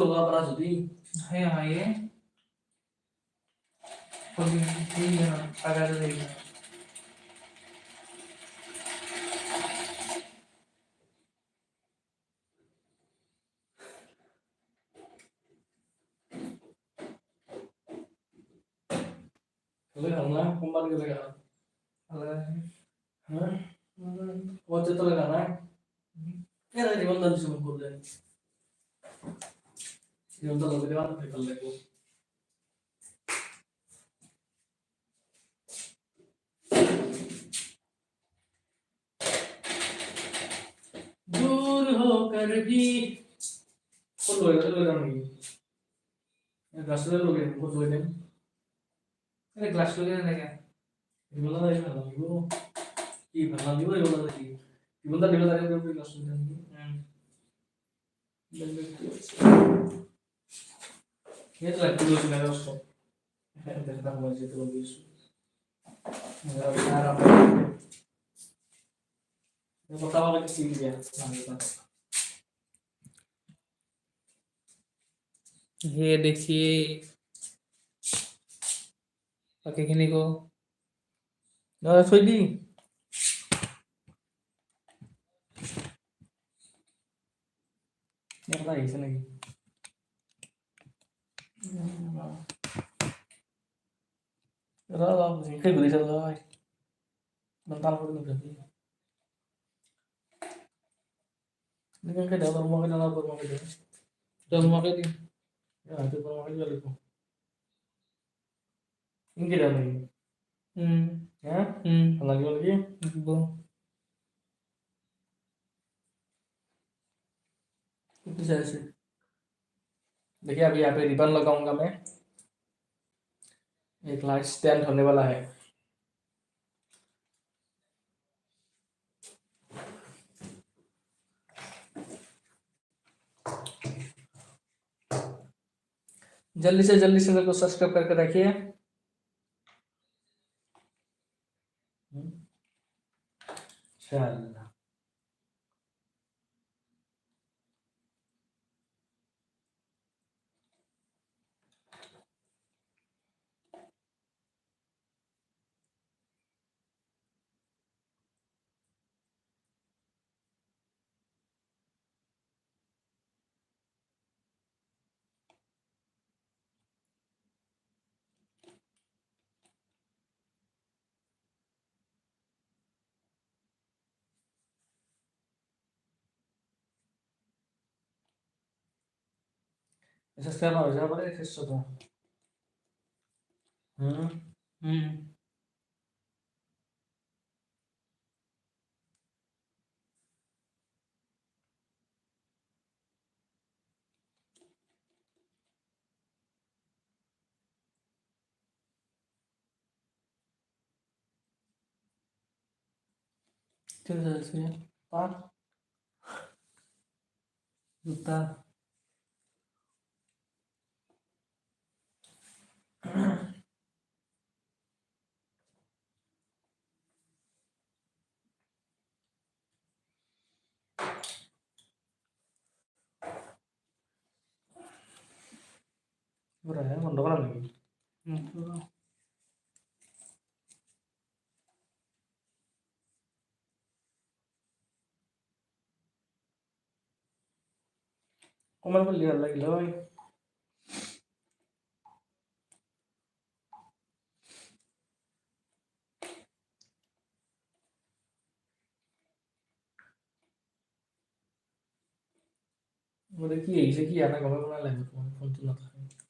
লগা পৰা যদি সেই হাইয়ে কবি এই পাগারে দেই লৈ হামলা কোম্পানী গলে গা হ্যাঁ কত তো লাগা না এরা জীবন দান শুরু করলে জীবন দান লগে দেওয়া থাকলে লাগবে दूर होकर भी कौन लोग नहीं ग्लास लोग कौन लोग नहीं अरे ग्लास लगे लगे ये बोला था ये ना वो ये भला नहीं वो ये बोला था ये बंदा निकल आया तो ग्लास लोग नहीं ये तो लगता है उसमें मेरा उसको देखता हूँ मुझे तो भी मेरा प्यारा ये बताओ वाला किसी भी है ये देखिए ओके किन्हीं को ना सोई ये पता है इसे नहीं रहा मुझे कहीं बुरी चल रहा है बंदा लोग नहीं करती लेकिन क्या डर मौके ना पर मौके दे तो मौके दी यार तो पर मौके चले को इनके डर नहीं हैं अलग लगी वो कितनी सारी से देखिए अभी यहाँ पे रिबन लगाऊंगा मैं एक लाइट स्टैंड होने वाला है जल्दी से मेरे को सब्सक्राइब करके रखिए चल सब्सक्राइब हो जाए बड़े किस तो कितने से पाँच जूता berapa ya mendoran lagi कमर पर लिया lagi loh वो देखिए इसे की आना कमर बना लेंगे फोन तो ना था